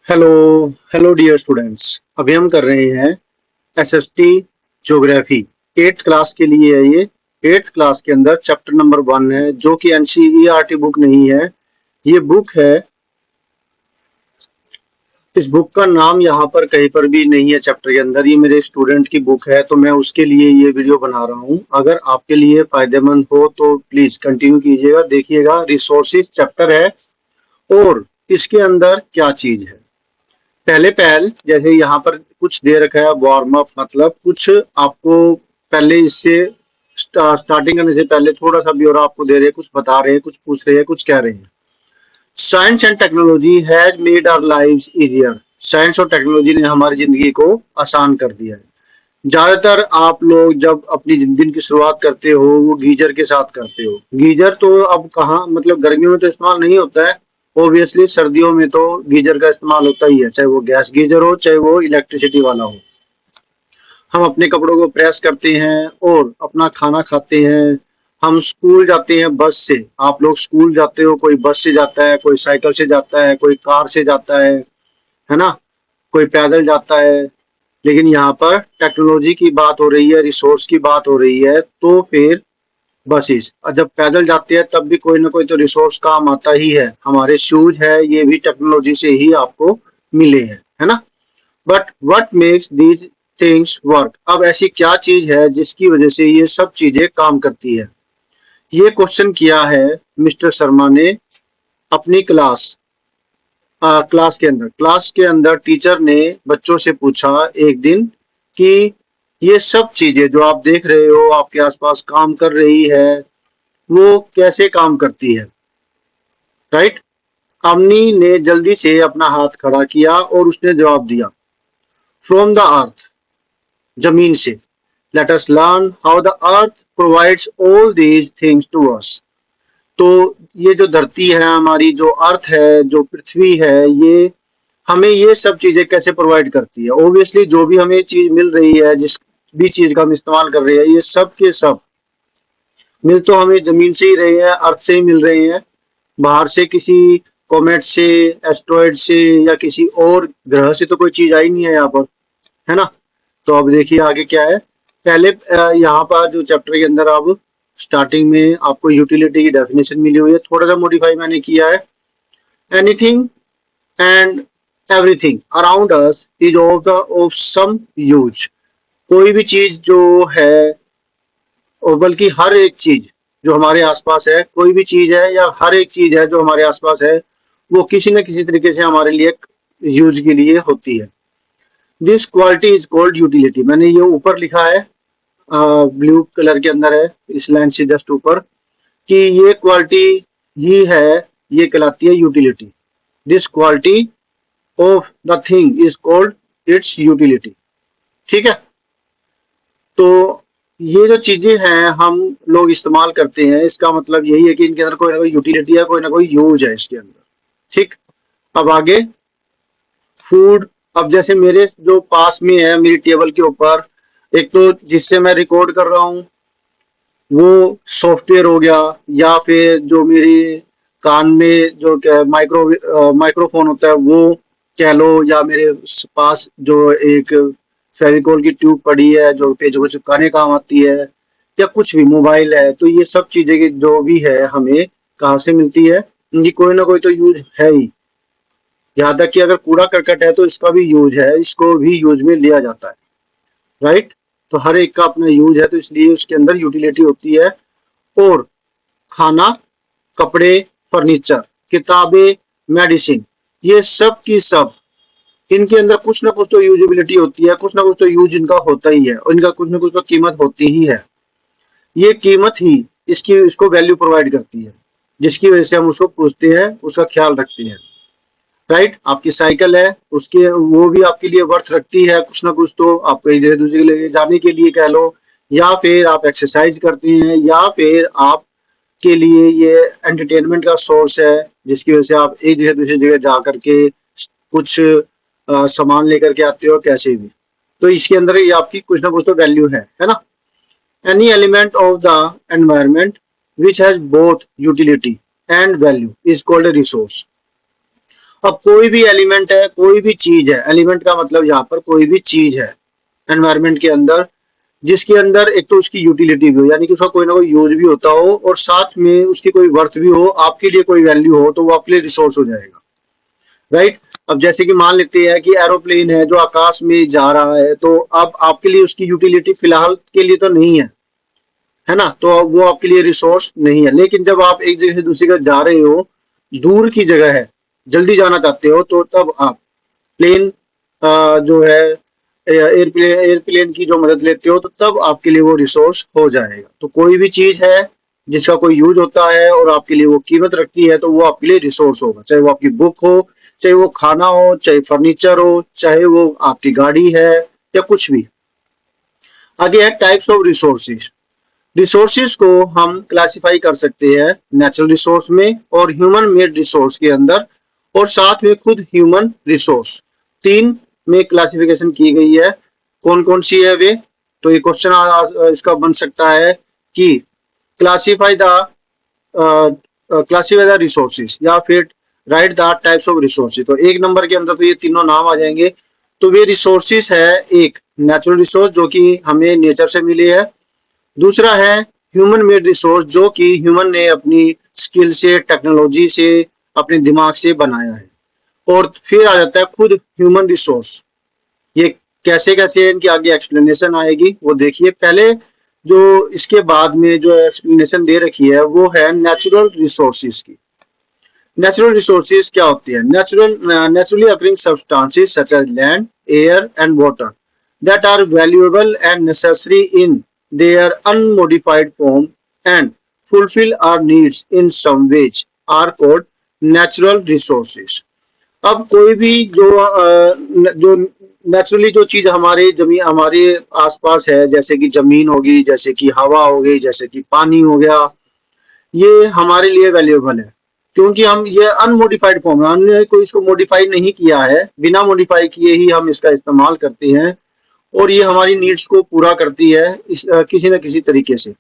Hello hello dear students. अभी हम कर रहे हैं एसएसटी ज्योग्राफी। एट्थ क्लास के लिए है ये। एट्थ क्लास के अंदर चैप्टर नंबर 1 है जो कि एनसीईआरटी बुक नहीं है। ये बुक है। इस बुक का नाम यहाँ पर कहीं पर भी नहीं है चैप्टर के अंदर। ये मेरे स्टूडेंट की बुक है तो मैं उसके लिए ये वीडियो बना रहा हूँ। अगर आपके लिए फायदेमंद हो तो प्लीज कंटिन्यू कीजिएगा, देखिएगा। रिसोर्सेज चैप्टर है और इसके अंदर क्या चीज है। पहले पहल जैसे यहाँ पर कुछ दे रखा है वार्म अप, मतलब कुछ आपको पहले इससे स्टार्टिंग करने से पहले थोड़ा सा ब्यौरा आपको दे रहे हैं, कुछ बता रहे हैं, कुछ पूछ रहे हैं, कुछ कह रहे हैं। Science and technology has made our lives easier. Science और टेक्नोलॉजी ने हमारी जिंदगी को आसान कर दिया है। ज्यादातर आप लोग जब अपनी दिन की शुरुआत करते हो वो गीजर के साथ करते हो। गीजर तो अब कहाँ, मतलब गर्मियों में तो इस्तेमाल नहीं होता है। ऑब्वियसली सर्दियों में तो गीजर का इस्तेमाल होता ही है, चाहे वो गैस गीजर हो चाहे वो इलेक्ट्रिसिटी वाला हो। हम अपने कपड़ों को प्रेस करते हैं और अपना खाना खाते हैं। हम स्कूल जाते हैं बस से। आप लोग स्कूल जाते हो, कोई बस से जाता है, कोई साइकिल से जाता है, कोई कार से जाता है ना, कोई पैदल जाता है। लेकिन यहाँ पर टेक्नोलॉजी की बात हो रही है, रिसोर्स की बात हो रही है, तो फिर बसेस। और जब पैदल जाते हैं तब भी कोई ना कोई तो रिसोर्स काम आता ही है। हमारे शूज है, ये भी टेक्नोलॉजी से ही आपको मिले हैं, है ना। But what makes these things work? अब ऐसी क्या चीज है जिसकी वजह से ये सब चीजें काम करती है? ये क्वेश्चन किया है मिस्टर शर्मा ने अपनी क्लास के अंदर टीचर ने बच्चों से पूछा एक दिन कि ये सब चीजें जो आप देख रहे हो आपके आसपास काम कर रही है, वो कैसे काम करती है, राइट। अमनी ने जल्दी से अपना हाथ खड़ा किया और उसने जवाब दिया, फ्रॉम द अर्थ, जमीन से। Let us learn how the earth provides all these things to us. तो ये जो धरती है हमारी, जो अर्थ है, जो पृथ्वी है, ये हमें ये सब चीजें कैसे प्रोवाइड करती है। ऑब्वियसली जो भी हमें चीज मिल रही है, जिस भी चीज का हम इस्तेमाल कर रहे हैं, ये सब के सब मिल तो हमें जमीन से ही रहे हैं, अर्थ से ही मिल रहे हैं। बाहर से किसी कॉमेट से, एस्ट्रॉइड से या किसी और ग्रह से तो कोई चीज आई नहीं है यहाँ पर, है ना। तो अब देखिए आगे क्या है। पहले यहाँ पर जो चैप्टर के अंदर अब स्टार्टिंग में आपको यूटिलिटी की डेफिनेशन मिली हुई है, थोड़ा सा मॉडिफाई मैंने किया है। Anything and everything around us is of some use. कोई भी चीज जो है, और बल्कि हर एक चीज जो हमारे आसपास है, कोई भी चीज है या हर एक चीज है जो हमारे आसपास है, वो किसी न किसी तरीके से हमारे लिए यूज के लिए होती है। This quality is called utility. मैंने ये ऊपर लिखा है, ब्लू कलर के अंदर है, इस लाइन से जस्ट ऊपर, कि ये क्वालिटी ही है, ये कहलाती है utility. This quality of the thing is called its utility. ठीक है। तो ये जो चीजें हैं हम लोग इस्तेमाल करते हैं, इसका मतलब यही है कि इनके अंदर कोई ना कोई यूटिलिटी है, कोई ना कोई यूज है इसके अंदर। ठीक। अब आगे फूड। अब जैसे मेरे जो पास में है मेरी टेबल के ऊपर, एक तो जिससे मैं रिकॉर्ड कर रहा हूँ वो सॉफ्टवेयर हो गया, या फिर जो मेरे कान में जो माइक्रोफोन होता है वो कह लो, या मेरे पास जो एक फेविकोल की ट्यूब पड़ी है जो पेजों को चिपकाने काम आती है, या कुछ भी मोबाइल है, तो ये सब चीजें जो भी है हमें कहाँ से मिलती है, इनकी कोई ना कोई तो यूज है ही। यहाँ तक कि अगर कूड़ा करकट है तो इसका भी यूज है, इसको भी यूज में लिया जाता है, राइट। तो हर एक का अपना यूज है, तो इसलिए उसके अंदर यूटिलिटी होती है। और खाना, कपड़े, फर्नीचर, किताबें, मेडिसिन, ये सब की सब, इनके अंदर कुछ ना कुछ तो यूजेबिलिटी होती है, कुछ ना कुछ तो यूज इनका होता ही है, और इनका कुछ ना कुछ तो कीमत होती ही है। ये कीमत ही इसकी इसको वैल्यू प्रोवाइड करती है, जिसकी वजह से हम उसको पूछते हैं, उसका ख्याल रखते हैं, राइट। आपकी साइकिल है, उसके वो भी आपके लिए वर्थ रखती है कुछ ना कुछ, तो आपको एक जगह दूसरी जगह जाने के लिए कह लो, या फिर आप एक्सरसाइज करते हैं, या फिर आप के लिए ये एंटरटेनमेंट का सोर्स है, जिसकी वजह से आप एक जगह दूसरी जगह जा करके कुछ सामान लेकर के आते हो कैसे भी। तो इसके अंदर ये आपकी कुछ ना कुछ तो वैल्यू है ना। Any element of the environment which has both utility and value is called a resource. अब कोई भी एलिमेंट है, कोई भी चीज है, एलिमेंट का मतलब यहाँ पर कोई भी चीज है एनवायरनमेंट के अंदर, जिसके अंदर एक तो उसकी यूटिलिटी भी हो, यानी कि उसका कोई ना कोई यूज भी होता हो, और साथ में उसकी कोई वर्थ भी हो, आपके लिए कोई वैल्यू हो, तो वो आपके लिए रिसोर्स हो जाएगा, राइट। अब जैसे कि मान लेते हैं कि एरोप्लेन है जो आकाश में जा रहा है, तो अब आपके लिए उसकी यूटिलिटी फिलहाल के लिए तो नहीं है ना, तो अब वो आपके लिए रिसोर्स नहीं है। लेकिन जब आप एक जगह से दूसरी जगह जा रहे हो, दूर की जगह है, जल्दी जाना चाहते हो, तो तब आप प्लेन जो है एयरप्लेन की जो मदद लेते हो, तो तब आपके लिए वो रिसोर्स हो जाएगा। तो कोई भी चीज है जिसका कोई यूज होता है और आपके लिए वो कीमत रखती है, तो वो आपके लिए रिसोर्स होगा, चाहे वो आपकी बुक हो, चाहे वो खाना हो, चाहे फर्नीचर हो, चाहे वो आपकी गाड़ी है, या कुछ भी। आगे है टाइप्स ऑफ रिसोर्सेज। रिसोर्सेज को हम क्लासिफाई कर सकते हैं नेचुरल रिसोर्स में और ह्यूमन मेड रिसोर्स के अंदर, और साथ में खुद ह्यूमन रिसोर्स, तीन में क्लासिफिकेशन की गई है। कौन कौन सी है वे? तो ये क्वेश्चन इसका बन सकता है कि classify the classify the resources, या फिर right the types of resources. तो एक नंबर के अंदर तो ये तीनों नाम आ जाएंगे। तो वे रिसोर्सेज है, एक नेचुरल रिसोर्स जो कि हमें नेचर से मिले है, दूसरा है ह्यूमन मेड रिसोर्स जो कि ह्यूमन ने अपनी स्किल से, टेक्नोलॉजी से, अपने दिमाग से बनाया है, और फिर आ जाता है खुद ह्यूमन रिसोर्स। ये कैसे कैसे इनकी आगे एक्सप्लेनेशन आएगी वो देखिए। पहले जो इसके बाद में जो एक्सप्लेनेशन दे रखी है वो है नेचुरल रिसोर्सेज की। नेचुरल रिसोर्सेज क्या होती है? Naturally occurring substances such as land, air and water that are valuable and necessary in their unmodified form and fulfill our needs in some ways are called natural resources। अब कोई भी जो naturally जो चीज हमारे जमीन, हमारे आसपास है, जैसे कि जमीन होगी, जैसे कि हवा हो गई, जैसे कि पानी हो गया, ये हमारे लिए वैल्यूएबल है, क्योंकि हम ये अनमोडिफाइड फॉर्म है, हमने कोई इसको मॉडिफाई नहीं किया है, बिना मॉडिफाई किए ही हम इसका इस्तेमाल करते हैं, और ये हमारी नीड्स को पूरा करती है किसी न किसी तरीके से।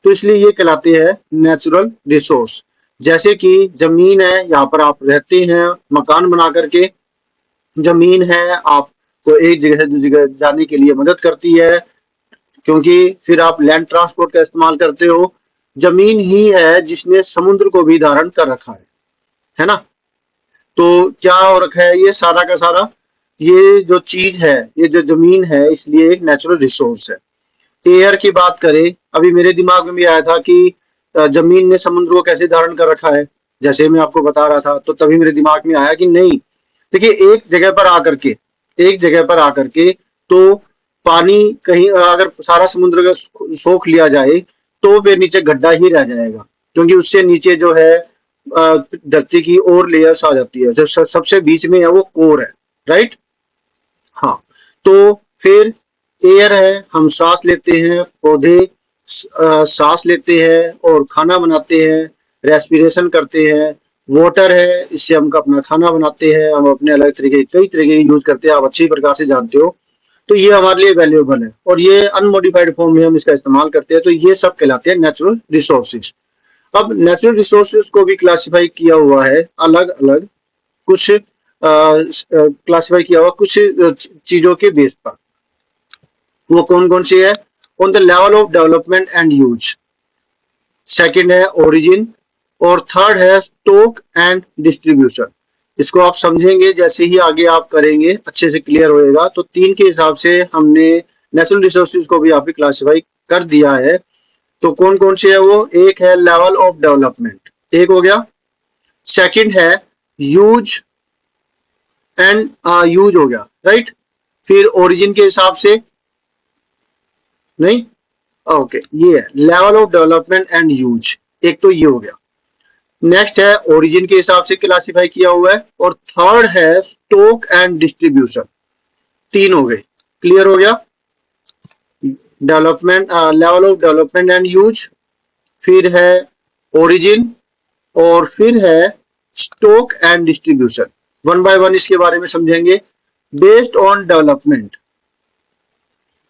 तो इसलिए ये कहलाते हैं नेचुरल रिसोर्स। जैसे कि जमीन है, यहाँ पर आप रहते हैं मकान बना करके, जमीन है आपको एक जगह से दूसरी जगह जाने के लिए मदद करती है, क्योंकि फिर आप लैंड ट्रांसपोर्ट का इस्तेमाल करते हो। जमीन ही है जिसने समुद्र को भी धारण कर रखा है ना। तो क्या हो रखा है ये सारा का सारा, ये जो चीज है, ये जो जमीन है, इसलिए एक नेचुरल रिसोर्स है। एयर की बात करें, अभी मेरे दिमाग में भी आया था कि जमीन ने समुद्र को कैसे धारण कर रखा है, जैसे मैं आपको बता रहा था, तो तभी मेरे दिमाग में आया कि नहीं, देखिए एक जगह पर आकर के, एक जगह पर आकर के, तो पानी कहीं अगर सारा समुद्र का सोख लिया जाए, तो फिर नीचे गड्ढा ही रह जाएगा, क्योंकि उससे नीचे जो है धरती की और लेयर्स आ जाती है, जो सबसे बीच में है वो कोर है, राइट। हाँ, तो फिर एयर है, हम सांस लेते हैं, पौधे सांस लेते हैं और खाना बनाते हैं, रेस्पिरेशन करते हैं। वाटर है, इससे हम अपना खाना बनाते हैं, हम अपने अलग तरीके, कई तरीके के यूज करते हैं, आप अच्छी प्रकार से जानते हो। तो ये हमारे लिए वैल्यूएबल है, और ये अनमोडिफाइड फॉर्म में हम इसका इस्तेमाल करते हैं, तो ये सब कहलाते हैं नेचुरल रिसोर्सेज। अब नेचुरल रिसोर्सेज को भी क्लासिफाई किया हुआ है अलग अलग, कुछ क्लासिफाई किया हुआ कुछ चीजों के बेस पर। वो कौन कौन सी है? On the level of development and use, second है ओरिजिन, और थर्ड है स्टॉक एंड डिस्ट्रीब्यूशन। इसको आप समझेंगे जैसे ही आगे आप करेंगे, अच्छे से क्लियर होएगा। तो तीन के हिसाब से हमने नेचुरल रिसोर्सेज को भी आप क्लासिफाई कर दिया है। तो कौन कौन सी है वो? एक है लेवल ऑफ डेवलपमेंट, एक हो गया। सेकंड है यूज एंड यूज हो गया, राइट। फिर ओरिजिन के हिसाब से नहीं, ओके, ये है level of development and use, एक तो ये हो गया। नेक्स्ट है ओरिजिन के हिसाब से क्लासिफाई किया हुआ है, और थर्ड है स्टॉक एंड डिस्ट्रीब्यूशन, तीन हो गए। क्लियर हो गया? Development, level of development and use, फिर है ओरिजिन, और फिर है stock and distribution. One by one इसके बारे में समझेंगे। बेस्ड ऑन डेवलपमेंट,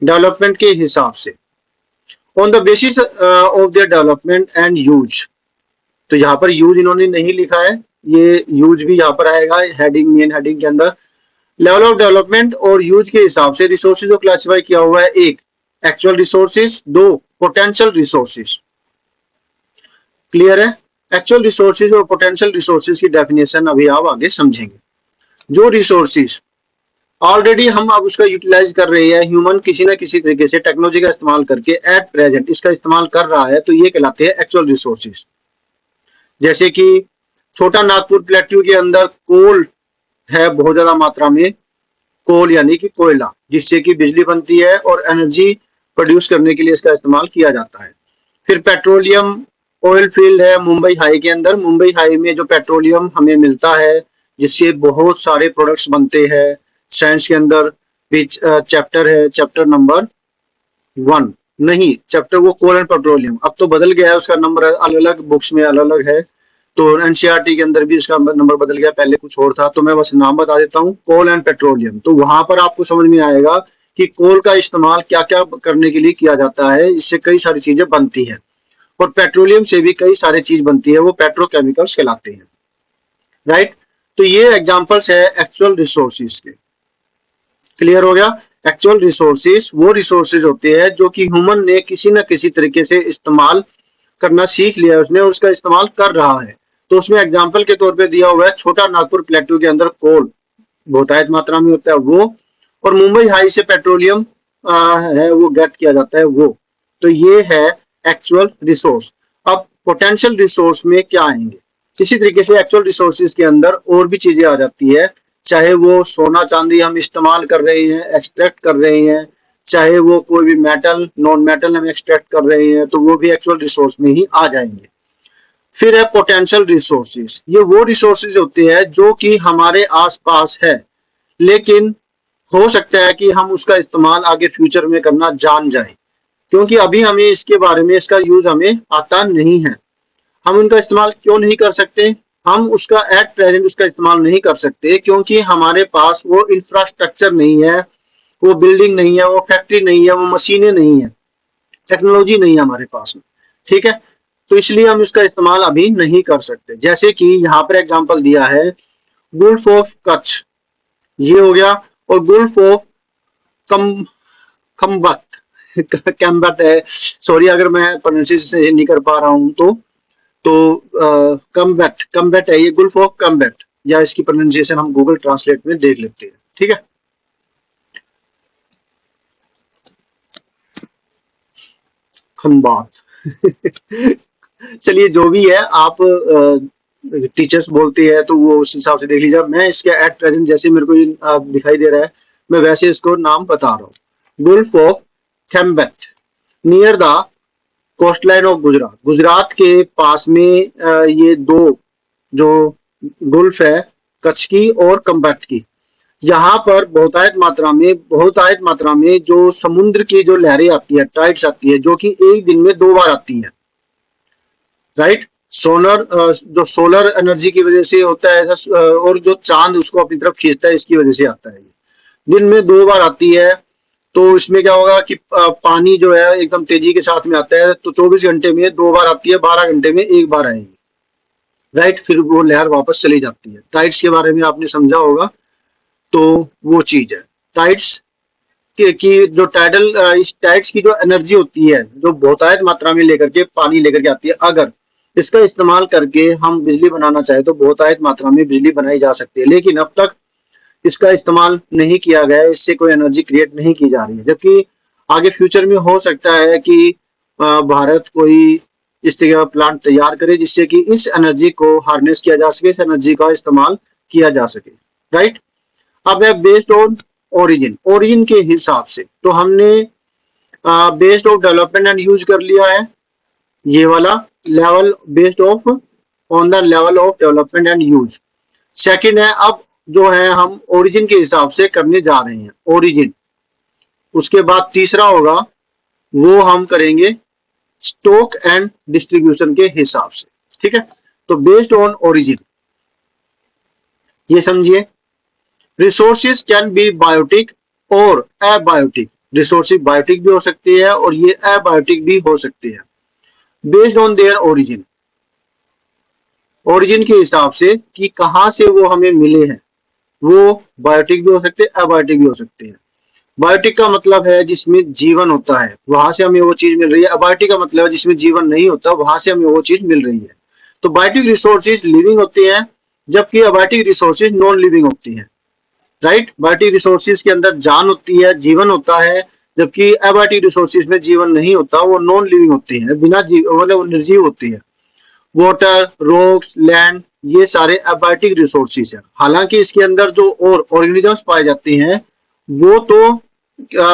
डेवलपमेंट के हिसाब से, on the basis of their development and use. तो यहाँ पर यूज इन्होंने नहीं लिखा है, ये यूज भी यहाँ पर आएगा हेडिंग, मेन हेडिंग के अंदर। लेवल ऑफ डेवलपमेंट और यूज के हिसाब से रिसोर्सेज को क्लासिफाई किया हुआ है। एक, एक्चुअल रिसोर्सेज। दो, पोटेंशियल रिसोर्सेज। क्लियर है? एक्चुअल रिसोर्सेज और पोटेंशियल रिसोर्सेज की डेफिनेशन अभी आप आगे समझेंगे। जो रिसोर्सेज ऑलरेडी हम अब उसका यूटिलाइज कर रहे हैं, ह्यूमन किसी ना किसी तरीके से टेक्नोलॉजी का इस्तेमाल करके एट प्रेजेंट इसका इस्तेमाल कर रहा है, तो ये कहलाते हैं एक्चुअल रिसोर्सेज। जैसे कि छोटा नागपुर प्लेट्यू के अंदर कोल है बहुत ज्यादा मात्रा में, कोल यानी कि कोयला, जिससे कि बिजली बनती है और एनर्जी प्रोड्यूस करने के लिए इसका इस्तेमाल किया जाता है। फिर पेट्रोलियम ऑयल फील्ड है मुंबई हाई के अंदर। मुंबई हाई में जो पेट्रोलियम हमें मिलता है, जिससे बहुत सारे प्रोडक्ट्स बनते हैं। साइंस के अंदर भी चैप्टर है, चैप्टर नंबर 1, नहीं चैप्टर वो कोल एंड पेट्रोलियम, अब तो बदल गया है, उसका नंबर अलग अलग बुक्स में अलग अलग है। तो एनसीईआरटी के अंदर भी इसका नंबर बदल गया, पहले कुछ और था, तो मैं बस नाम बता देता हूँ, कोल एंड पेट्रोलियम। तो वहां पर आपको समझ में आएगा कि कोल का इस्तेमाल क्या क्या करने के लिए किया जाता है, इससे कई सारी चीजें बनती है। और पेट्रोलियम से भी कई सारी चीज बनती है, वो पेट्रोकेमिकल्स कहलाते हैं। राइट? तो ये एग्जांपल्स है एक्चुअल रिसोर्सेज के। क्लियर हो गया? एक्चुअल रिसोर्सेज वो रिसोर्सेज होते हैं जो कि ह्यूमन ने किसी न किसी तरीके से इस्तेमाल करना सीख लिया, उसने उसका इस्तेमाल कर रहा है। तो उसमें एग्जांपल के तौर पे दिया हुआ है छोटा नागपुर प्लेट्यू के अंदर कोल बहुतायत मात्रा में होता है वो, और मुंबई हाई से पेट्रोलियम है वो गेट किया जाता है वो। तो ये है एक्चुअल रिसोर्स। अब पोटेंशियल रिसोर्स में क्या आएंगे? इसी तरीके से एक्चुअल रिसोर्सेज के अंदर और भी चीजें आ जाती है, चाहे वो सोना चांदी हम इस्तेमाल कर रहे हैं, एक्सट्रैक्ट कर रहे हैं, चाहे वो कोई भी मेटल नॉन मेटल हम एक्सट्रैक्ट कर रहे हैं, तो वो भी एक्चुअल रिसोर्स में ही आ जाएंगे। फिर है पोटेंशियल रिसोर्सेज। ये वो रिसोर्सेज होते हैं जो कि हमारे आसपास है, लेकिन हो सकता है कि हम उसका इस्तेमाल आगे फ्यूचर में करना जान जाए, क्योंकि अभी हमें इसके बारे में, इसका यूज हमें आता नहीं है। हम उनका इस्तेमाल क्यों नहीं कर सकते? हम उसका एट प्रेजेंट उसका इस्तेमाल नहीं कर सकते क्योंकि हमारे पास वो इंफ्रास्ट्रक्चर नहीं है, वो बिल्डिंग नहीं है, वो फैक्ट्री नहीं है, वो मशीनें नहीं है, टेक्नोलॉजी नहीं है हमारे पास में। ठीक है? तो इसलिए हम इसका इस्तेमाल अभी नहीं कर सकते। जैसे कि यहाँ पर एग्जांपल दिया है गुल्फ ऑफ कच्छ, ये हो गया, और गुल्फ ऑफ कम खम्बत कैम्बत है, सॉरी अगर मैं प्रोनाउंसिएशन नहीं कर पा रहा हूँ तो कम्बेट कम्बेट है ये, गुल्फ ऑफ कम्बेट, या इसकी प्रोनाउंसिएशन हम गूगल ट्रांसलेट में देख लेते हैं। ठीक है? खम्बात चलिए जो भी है, आप टीचर्स बोलते हैं तो वो उस हिसाब से देख लीजिए। मैं इसके एट प्रेजेंट जैसे मेरे को दिखाई दे रहा है, मैं वैसे इसको नाम बता रहा हूँ। Gulf of Khambhat near the coastline of Gujarat. Gujarat के पास में ये दो जो गुल्फ है, कच्छ की और कम्बेट की, यहाँ पर बहुतायत मात्रा में जो समुद्र की जो लहरें आती है, टाइड्स आती है, जो कि एक दिन में 2 बार आती है। राइट? सोलर जो सोलर एनर्जी की वजह से होता है ऐसा, और जो चांद उसको अपनी तरफ खींचता है, इसकी वजह से आता है। दिन में 2 बार आती है। तो इसमें क्या होगा कि पानी जो है एकदम तेजी के साथ में आता है, तो 24 घंटे में 2 बार आती है, 12 घंटे में 1 बार आएगी। राइट? फिर वो लहर वापस चली जाती है। टाइड्स के बारे में आपने समझा होगा, तो वो चीज है टाइड्स की जो टाइडल, इस टाइड्स की जो एनर्जी होती है, जो बहुतायत मात्रा में लेकर के पानी लेकर के आती है, अगर इसका इस्तेमाल करके हम बिजली बनाना चाहे तो बहुतायत मात्रा में बिजली बनाई जा सकती है, लेकिन अब तक इसका इस्तेमाल नहीं किया गया है, इससे कोई एनर्जी क्रिएट नहीं की जा रही है। जबकि आगे फ्यूचर में हो सकता है कि भारत कोई इस तरह का प्लांट तैयार करे जिससे कि इस एनर्जी को हार्नेस किया जा सके, इस एनर्जी का इस्तेमाल किया जा सके। राइट? अब है बेस्ड ऑन ओरिजिन। ओरिजिन के हिसाब से तो हमने based of development and use कर लिया है, ये वाला level based of on the level of development and use. Second है अब जो है हम ओरिजिन के हिसाब से करने जा रहे हैं, ओरिजिन। उसके बाद तीसरा होगा वो हम करेंगे स्टॉक एंड डिस्ट्रीब्यूशन के हिसाब से। ठीक है? तो बेस्ड ऑन ओरिजिन, ये समझिए। रिसोर्सेज कैन बी बायोटिक और एबायोटिक। रिसोर्सेज बायोटिक भी हो सकती है और ये एबायोटिक भी हो सकती है, based on their origin. Origin के हिसाब से कि कहाँ से वो हमें मिले हैं। वो बायोटिक भी हो सकते हैं, एबायोटिक भी हो सकते हैं। बायोटिक का मतलब है जिसमें जीवन होता है, वहां से हमें वो चीज मिल रही है। अबायोटिक का मतलब है जिसमें जीवन नहीं होता, वहां से हमें वो चीज मिल रही है। तो बायोटिक रिसोर्सेज लिविंग होती हैं, जबकि अबायोटिक रिसोर्सेज नॉन लिविंग होती हैं। राइट, बायोटिक रिसोर्सेज के अंदर जान होती है, जीवन होता है, जबकि एबायोटिक रिसोर्सेज में जीवन नहीं होता, वो नॉन लिविंग होती है, बिना जीव मतलब वो निर्जीव होती है। वाटर, रॉक्स, लैंड, ये सारे अबायोटिक रिसोर्सेज हैं। हालांकि इसके अंदर जो और ऑर्गेनिजम्स पाए जाते हैं वो तो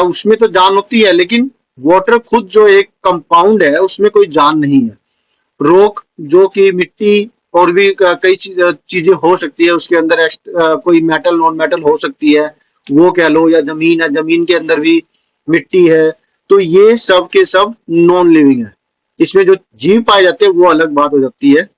उसमें तो जान होती है, लेकिन वाटर खुद जो एक कंपाउंड है उसमें कोई जान नहीं है। रॉक जो कि मिट्टी और भी कई चीजें हो सकती है उसके अंदर, कोई मेटल नॉन मेटल हो सकती है वो कह लो, या जमीन है, जमीन के अंदर भी मिट्टी है। तो ये सब के सब नॉन लिविंग है। इसमें जो जीव पाए जाते हैं वो अलग बात हो जाती है,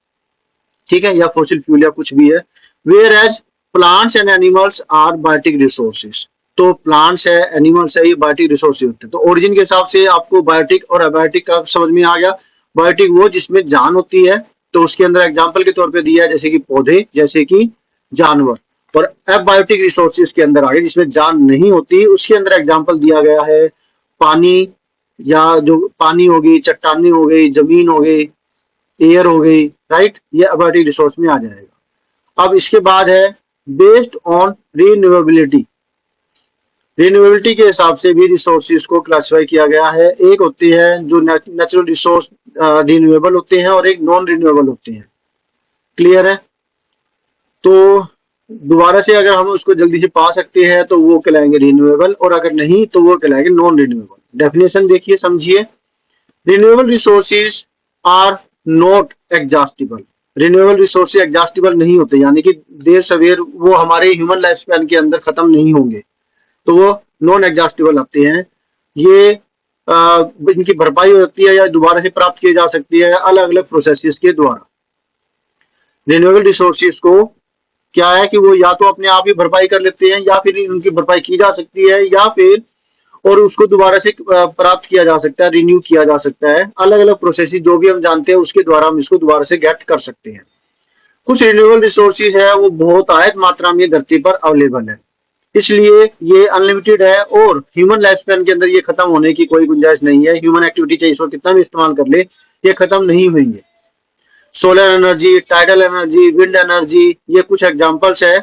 ठीक है, या फॉसिल फ्यूल या कुछ भी है। Where as plants and animals are biotic resources. तो प्लांट्स है, एनिमल्स है, ये बायोटिक रिसोर्सेज होते हैं। तो ओरिजिन के हिसाब से आपको बायोटिक और अबायोटिक का समझ में आ गया। बायोटिक वो जिसमें जान होती है, तो उसके अंदर एग्जाम्पल के तौर पे दिया है जैसे कि पौधे, जैसे कि जानवर। और एबायोटिक रिसोर्सेज के अंदर आगे जिसमें जान नहीं होती, उसके अंदर एग्जाम्पल दिया गया है पानी, या जो पानी होगी, चट्टानी हो गई, जमीन हो गई, एयर हो गई। राइट, ये अबायोटिक रिसोर्स में आ जाएगा। अब इसके बाद है बेस्ड ऑन रिन्यूएबिलिटी। रिन्यूएबिलिटी के हिसाब से भी रिसोर्सेज को क्लासिफाई किया गया है। एक होती है जो नेचुरल रिसोर्स रिन्यूएबल होते हैं, और एक नॉन रिन्यूएबल होते हैं। क्लियर है? तो दोबारा से अगर हम उसको जल्दी से पा सकते हैं तो वो कहलाएंगे रिन्यूएबल, और अगर नहीं तो वो कहलाएंगे नॉन रिन्यूएबल। डेफिनेशन देखिए, समझिए। Renewable resources are not exhaustible. Renewable resources exhaustible नहीं होते, यानी कि देर सवेर वो हमारे ह्यूमन लाइफ स्पैन के अंदर खत्म नहीं होंगे, तो वो नॉन एग्जॉस्टिबल आते हैं। ये इनकी भरपाई हो जाती है या दोबारा से प्राप्त की जा सकती है अलग अलग प्रोसेसेस के द्वारा। रिन्यूएबल रिसोर्सेज को क्या है कि वो या तो अपने आप ही भरपाई कर लेते हैं, या फिर उनकी भरपाई की जा सकती है, या फिर और उसको दोबारा से प्राप्त किया जा सकता है, रिन्यू किया जा सकता है। अलग अलग प्रोसेस जो भी हम जानते हैं उसके द्वारा हम इसको दोबारा से गेट कर सकते हैं। कुछ रिन्यूएबल रिसोर्सेज है वो बहुत आयत मात्रा में धरती पर अवेलेबल है, इसलिए ये अनलिमिटेड है, और ह्यूमन लाइफ स्पैन के अंदर ये खत्म होने की कोई गुंजाइश नहीं है। ह्यूमन एक्टिविटी चाहे इसको कितना भी इस्तेमाल कर ले, ये खत्म नहीं होंगे। Solar energy, tidal energy, wind energy, ये कुछ एग्जांपल्स है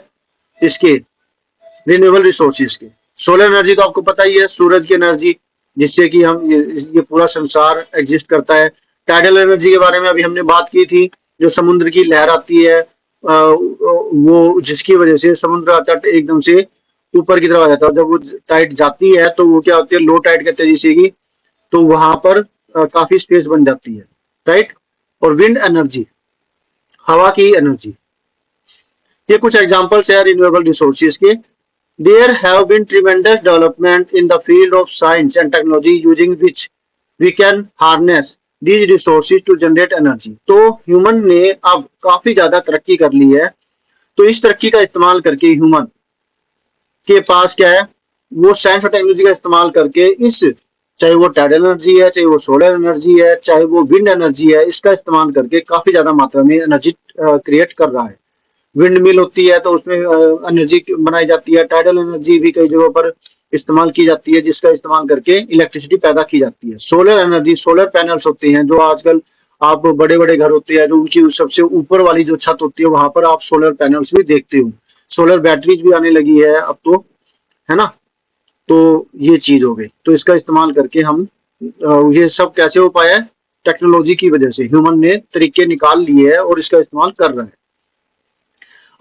इसके रिन्यूएबल रिसोर्सेज के। सोलर एनर्जी तो आपको पता ही है, सूरज की एनर्जी, जिससे कि हम ये पूरा संसार एग्जिस्ट करता है। टाइडल एनर्जी के बारे में अभी हमने बात की थी, जो समुद्र की लहर आती है, वो जिसकी वजह से समुद्र का तट एकदम से ऊपर की तरफ आ जाता है। जब वो टाइड जाती है तो वो क्या होती है, लो टाइड कहते हैं जिसे कि, तो वहां पर काफी स्पेस बन जाती है। राइट। और विंड एनर्जी, हवा की एनर्जी, ये कुछ एग्जांपल्स है रिन्यूएबल रिसोर्सेज के। There have been tremendous development in the field of science and technology using which we can harness these resources to generate energy। तो ह्यूमन ने अब काफी ज्यादा तरक्की कर ली है, तो इस तरक्की का इस्तेमाल करके ह्यूमन के पास क्या है, वो साइंस और टेक्नोलॉजी का इस्तेमाल करके इस, चाहे वो टाइडल एनर्जी है, चाहे वो सोलर एनर्जी है, चाहे वो विंड एनर्जी है, इसका इस्तेमाल करके काफी ज्यादा मात्रा में एनर्जी क्रिएट कर रहा है। विंड मिल होती है तो उसमें एनर्जी बनाई जाती है। टाइडल एनर्जी भी कई जगहों पर इस्तेमाल की जाती है, जिसका इस्तेमाल करके इलेक्ट्रिसिटी पैदा की जाती है। सोलर एनर्जी, सोलर पैनल्स होते हैं जो आजकल आप बड़े बड़े घर होते हैं, जो उनकी सबसे ऊपर वाली जो छत होती है वहां पर आप सोलर पैनल्स भी देखते हो। सोलर बैटरीज भी आने लगी है अब तो, है ना। तो ये चीज हो गई, तो इसका इस्तेमाल करके हम ये सब कैसे हो पाया है, टेक्नोलॉजी की वजह से ह्यूमन ने तरीके निकाल लिए है और इसका इस्तेमाल कर रहा है।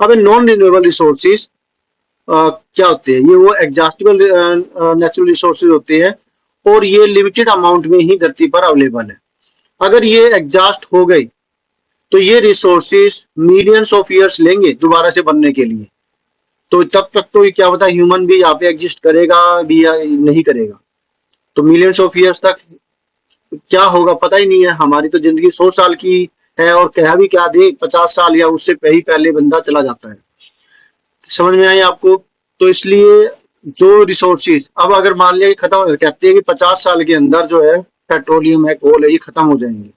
अब नॉन रिन्यूएबल रिसोर्सेज क्या होते हैं, ये वो एग्जॉस्टिबल नेचुरल रिसोर्सेज होते हैं, और ये लिमिटेड अमाउंट में ही धरती पर अवेलेबल है। अगर ये एग्जॉस्ट हो गई तो ये रिसोर्सेज मिलियंस ऑफ ईयर्स लेंगे दोबारा से बनने के लिए। तो तब तक तो क्या पता ह्यूमन भी यहाँ पे एग्जिस्ट करेगा भी या नहीं करेगा। तो मिलियंस ऑफ ईयर्स तक क्या होगा पता ही नहीं है। हमारी तो जिंदगी 100 साल की है, और कह भी क्या दे 50 साल या उससे ही पहले बंदा चला जाता है। समझ में आई आपको? तो इसलिए जो रिसोर्सेज अब अगर मान लिया खत्म हो, कहते हैं कि 50 साल के अंदर जो है पेट्रोलियम है, कोल है, ये खत्म हो जाएंगे,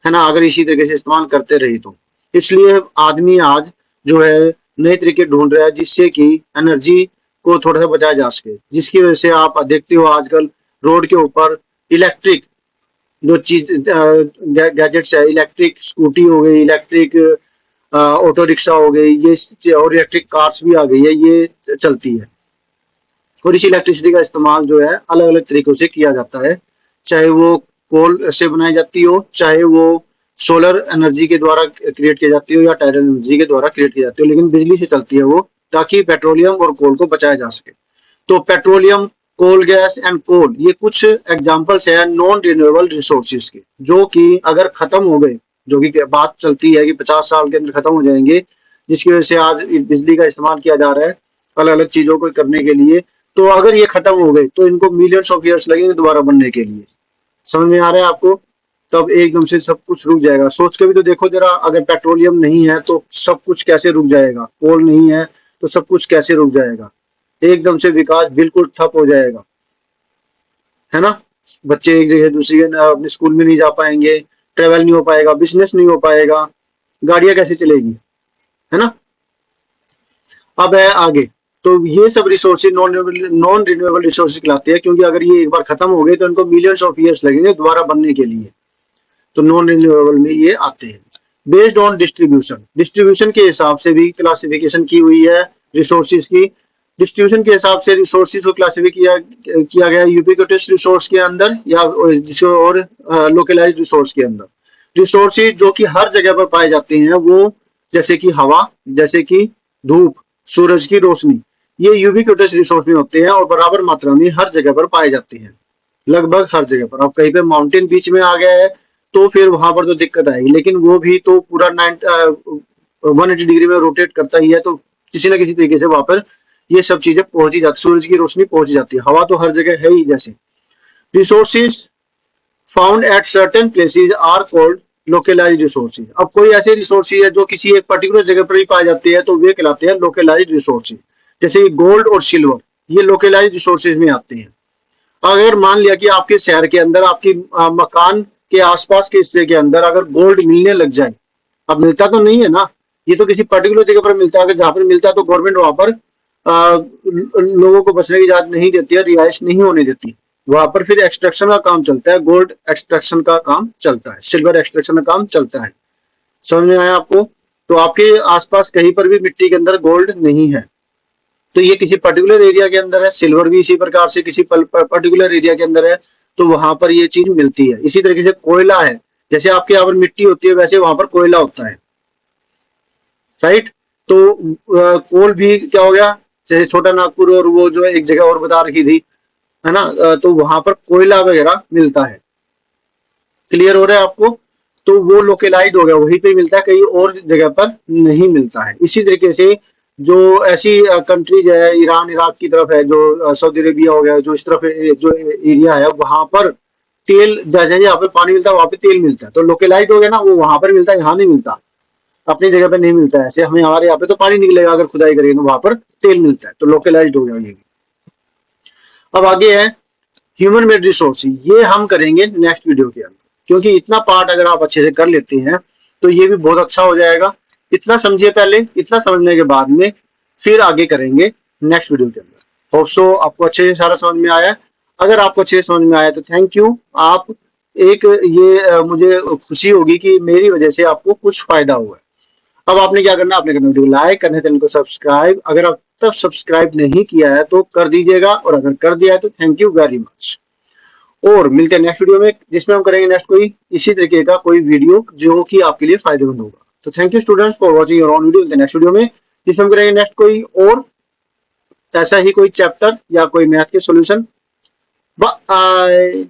है ना, अगर इसी तरीके से इस्तेमाल करते रहे तो। इसलिए आदमी आज जो है नए तरीके ढूंढ रहा है जिससे कि एनर्जी को थोड़ा सा बचाया जा सके, जिसकी वजह से आप देखते हो आजकल रोड के ऊपर इलेक्ट्रिक जो चीज गैजेट्स है, इलेक्ट्रिक स्कूटी हो गई, इलेक्ट्रिक ऑटो रिक्शा हो गई, ये और इलेक्ट्रिक कार्स भी आ गई है, ये चलती है। और इस इलेक्ट्रिसिटी का इस्तेमाल जो है अलग अलग तरीकों से किया जाता है, चाहे वो कोल से बनाई जाती हो, चाहे वो सोलर एनर्जी के द्वारा क्रिएट की जाती हो, या टाइडल एनर्जी के द्वारा क्रिएट की जाती हो, लेकिन बिजली से चलती है वो, ताकि पेट्रोलियम और कोल को बचाया जा सके। तो petroleum, coal gas and coal, ये कुछ एग्जांपल्स है नॉन रिन्यूएबल रिसोर्सेज के, जो कि अगर खत्म हो गए, जो कि बात चलती है कि 50 साल के अंदर खत्म हो जाएंगे, जिसकी वजह से आज बिजली का इस्तेमाल किया जा रहा है अलग अलग चीजों को करने के लिए। तो अगर ये खत्म हो गए तो इनको मिलियंस ऑफ ईयर्स लगेंगे दोबारा बनने के लिए। समझ में आ रहा है आपको? तब एकदम से सब कुछ रुक जाएगा। सोच के भी तो देखो जरा, अगर पेट्रोलियम नहीं है तो सब कुछ कैसे रुक जाएगा, कोल नहीं है तो सब कुछ कैसे रुक जाएगा, एकदम से विकास बिल्कुल ठप हो जाएगा, है ना। बच्चे एक जगह दूसरी जगह अपने स्कूल में नहीं जा पाएंगे, ट्रेवल नहीं हो पाएगा, बिजनेस नहीं हो पाएगा, गाड़ियां कैसे चलेगी, है ना। अब है आगे। तो ये सब रिसोर्सेज नॉन रिन्यूएबल रिसोर्सेज कहलाते हैं, क्योंकि अगर ये एक बार खत्म हो गए तो इनको मिलियंस ऑफ ईयर्स लगेंगे दोबारा बनने के लिए। तो नॉन रिन्यूएबल में ये आते हैं। बेस्ड ऑन डिस्ट्रीब्यूशन, डिस्ट्रीब्यूशन के हिसाब से भी क्लासिफिकेशन की हुई है रिसोर्सेज की। डिस्ट्रीब्यूशन के हिसाब से रिसोर्सेज को क्लासिफाई किया गया यूबिक्विटस रिसोर्स के अंदर, या जिसको और लोकलाइज्ड रिसोर्स के अंदर। रिसोर्सेज जो कि हर जगह पर पाए जाते हैं, वो जैसे कि हवा, जैसे कि धूप, सूरज की रोशनी, ये यूबिक्विटस रिसोर्स में होते हैं और बराबर मात्रा में हर जगह पर पाए जाते हैं, लगभग हर जगह पर। अब कहीं पे माउंटेन बीच में आ गया है तो फिर वहां पर तो दिक्कत आएगी, लेकिन वो भी तो पूरा 180 डिग्री में रोटेट करता ही है, तो किसी ना किसी तरीके से वहां पर ये सब चीजें पहुंच ही जाती, सूरज की रोशनी पहुंच ही जाती है। हवा तो हर जगह है ही। जैसे resources found at certain places are called localised resources. अब कोई ऐसे रिसोर्सेज है जो किसी एक पर्टिकुलर जगह पर ही पाए जाते हैं, तो वे कहलाते हैं लोकलाइज्ड रिसोर्सेज। जैसे गोल्ड और सिल्वर, ये लोकलाइज्ड रिसोर्सेज में आते हैं। अगर मान लिया कि आपके शहर के अंदर, आपकी मकान के आसपास के हिस्से के अंदर अगर गोल्ड मिलने लग जाए, अब मिलता तो नहीं है ना, ये तो किसी पर्टिकुलर जगह पर मिलता है। अगर जहां पर मिलता है तो गवर्नमेंट वहां पर लोगों को बसने की इजाजत नहीं देती है, रिहाइश नहीं होने देती। वहां पर फिर एक्सट्रैक्शन का काम चलता है, गोल्ड एक्सट्रैक्शन का काम चलता है, सिल्वर एक्सट्रैक्शन का काम चलता है। समझ में आया आपको? तो आपके आसपास कहीं पर भी मिट्टी के अंदर गोल्ड नहीं है, तो ये किसी पर्टिकुलर एरिया के अंदर है। सिल्वर भी इसी प्रकार से किसी पर्टिकुलर एरिया के अंदर है, तो वहां पर ये चीज मिलती है। इसी तरीके से कोयला है, जैसे आपके यहाँ पर मिट्टी होती है वैसे वहां पर कोयला होता है, राइट। तो कोल भी क्या हो गया, जैसे छोटा नागपुर और वो जो एक जगह और बता रखी थी, है ना, तो वहां पर कोयला वगैरह मिलता है। क्लियर हो रहा है आपको? तो वो लोकेलाइज हो गया, वहीं पे मिलता है, कहीं और जगह पर नहीं मिलता है। इसी तरीके से जो ऐसी कंट्रीज है, ईरान इराक की तरफ है, जो सऊदी अरेबिया हो गया, जो इस तरफ जो एरिया है, वहां पर तेल, जैसे यहाँ पे पानी मिलता है वहां पे तेल मिलता है, तो लोकेलाइज हो गया ना, वो वहां पर मिलता है, यहाँ नहीं मिलता, अपनी जगह पे नहीं मिलता है। ऐसे हमें हमारे यहाँ पे तो पानी निकलेगा अगर खुदाई करेंगे तो वहां पर तेल मिलता है, तो लोकेलाइज हो गया ये। अब आगे है ह्यूमन मेड रिसोर्स, ये हम करेंगे नेक्स्ट वीडियो के अंदर, क्योंकि इतना पार्ट अगर आप अच्छे से कर लेते हैं तो ये भी बहुत अच्छा हो जाएगा। इतना समझिए पहले, इतना समझने के बाद में फिर आगे करेंगे नेक्स्ट वीडियो के अंदर। होप सो आपको अच्छे से सारा समझ में आया। अगर आपको अच्छे से समझ में आया तो थैंक यू। आप एक ये मुझे खुशी होगी कि मेरी वजह से आपको कुछ फायदा हुआ है। अब आपने क्या करना, आपने करना वीडियो लाइक करना है, चैनल को सब्सक्राइब, अगर आप तब सब्सक्राइब नहीं किया है तो कर दीजिएगा, और अगर कर दिया है तो थैंक यू वेरी मच। और मिलते हैं नेक्स्ट वीडियो में, जिसमें हम करेंगे नेक्स्ट कोई इसी तरीके का कोई वीडियो जो कि आपके लिए फायदेमंद होगा। तो thank you students for watching your on video. Next video में जिसमें हम करेंगे नेक्स्ट कोई और ऐसा ही कोई चैप्टर या कोई मैथ के सॉल्यूशन। बाय।